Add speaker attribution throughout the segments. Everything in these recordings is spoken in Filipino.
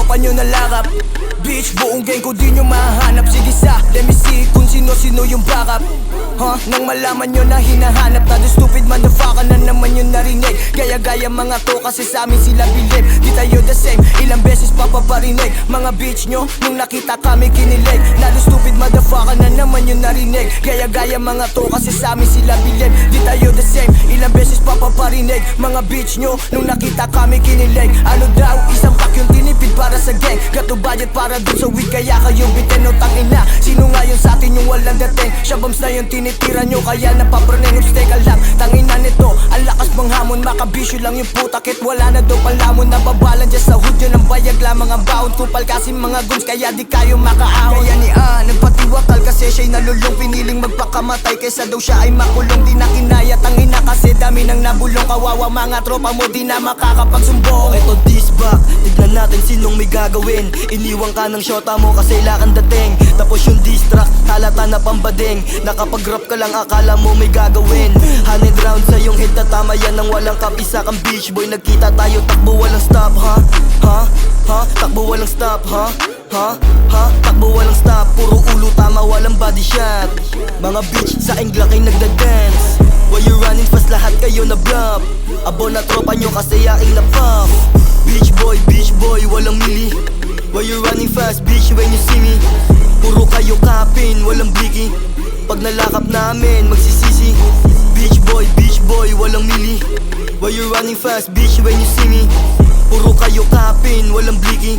Speaker 1: tropa nyo nalakap. Bitch, buong gang ko di nyo mahanap. Sige sa, let me see kung sino-sino yung backup. Nang malaman nyo na hinahanap na the stupid motherfucker na naman yung narinig. Gaya-gaya mga to kasi sa amin sila bilib. Di tayo the same, ilang beses papaparinig. Mga bitch nyo, nung nakita kami kinilig. Na the stupid motherfucker na naman yung narinig. Gaya-gaya mga to kasi sa amin sila bilib. Di tayo the same, ilang beses papaparinig. Mga bitch nyo, nung nakita kami kinilig. Ano daw, isang pack yung tinipid para sa gang. Gato budget para dun sa weed, kaya kayong bitin o tangina. Sino nga yun sa atin yung walang dating? Siya bombs na yung tinitira nyo, kaya napapraning. Teka lang, tangina nito, ang lakas pang hamon. Makabisyo lang yung puta, kit wala na daw palamon. Nababalan dyan sa hood, yun ang bayag lamang ang baon. Kupal kasi mga guns, kaya di kayo makaahon. Kaya ni nagpatiwakal kasi siya'y nalulong. Piniling magpakamatay kaysa daw siya ay makulong. Di na kinaya, tangina kasi dami nang nabulong. Kawawa mga tropa mo, di na makakapagsumbong. Eto this back, tignan natin sinong may gagawin. Iniwang ka ng shota mo kasi lakang dating. Tapos yung diss track, halata na pambading. Nakapag-rap ka lang akala mo may gagawin. 100 rounds sa yung hit na tama yan ng walang kapisa kang beach boy. Nagkita tayo, takbo walang stop, ha? Takbo walang stop, ha? Takbo walang stop, puro ulo tama walang body shot. Mga bitch sa Englak ay nagda-dance. Why you running fast, lahat kayo na bluff. Abo na tropa nyo kasi aking na-puff. Beach boy, walang mili. Why you running fast, bitch, when you see me? Puro kayo kapin, walang bliki. Pag nalakap namin, magsisisi. Beach boy, walang mili. Why you running fast, bitch, when you see me? Puro kayo kapin, walang bliki.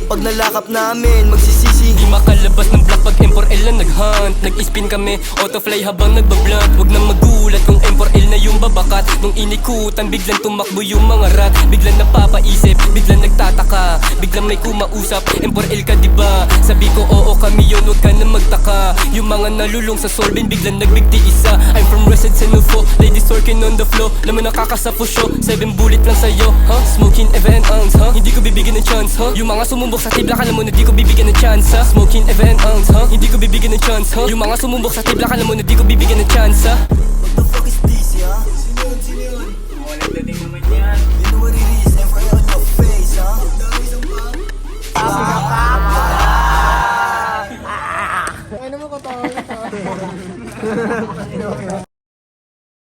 Speaker 1: Pag nalakap namin, magsisisi.
Speaker 2: Di makalabas ng block pag M4L na nag-hunt. Nag-spin kami, autofly habang nagbablunt. Wag nang magulat kung M4L na yung babakat. Nung inikutan, biglang tumakbo yung mga rat. Biglang napapaisip, biglang nagtataka. Biglang may kumausap, M4L ka diba? Sabi ko oo kami yun, wag ka na magtaka. Yung mga nalulong sa Sorbin, biglang nagbigti isa. I'm from Reset Senufo, ladies working on the floor. Laman nakakasafo show, 7 bullet lang sa'yo, Smoking event ounce, hindi ko bibigyan ng chance, Yung mga sumumbok sa tibla, kala mo na di ko bibigyan ng chance, Smoking event ounce, hindi ko bibigyan ng chance, Yung mga sumumbok sa tibla, kala mo na di ko bibigyan ng chance,
Speaker 1: What the fuck is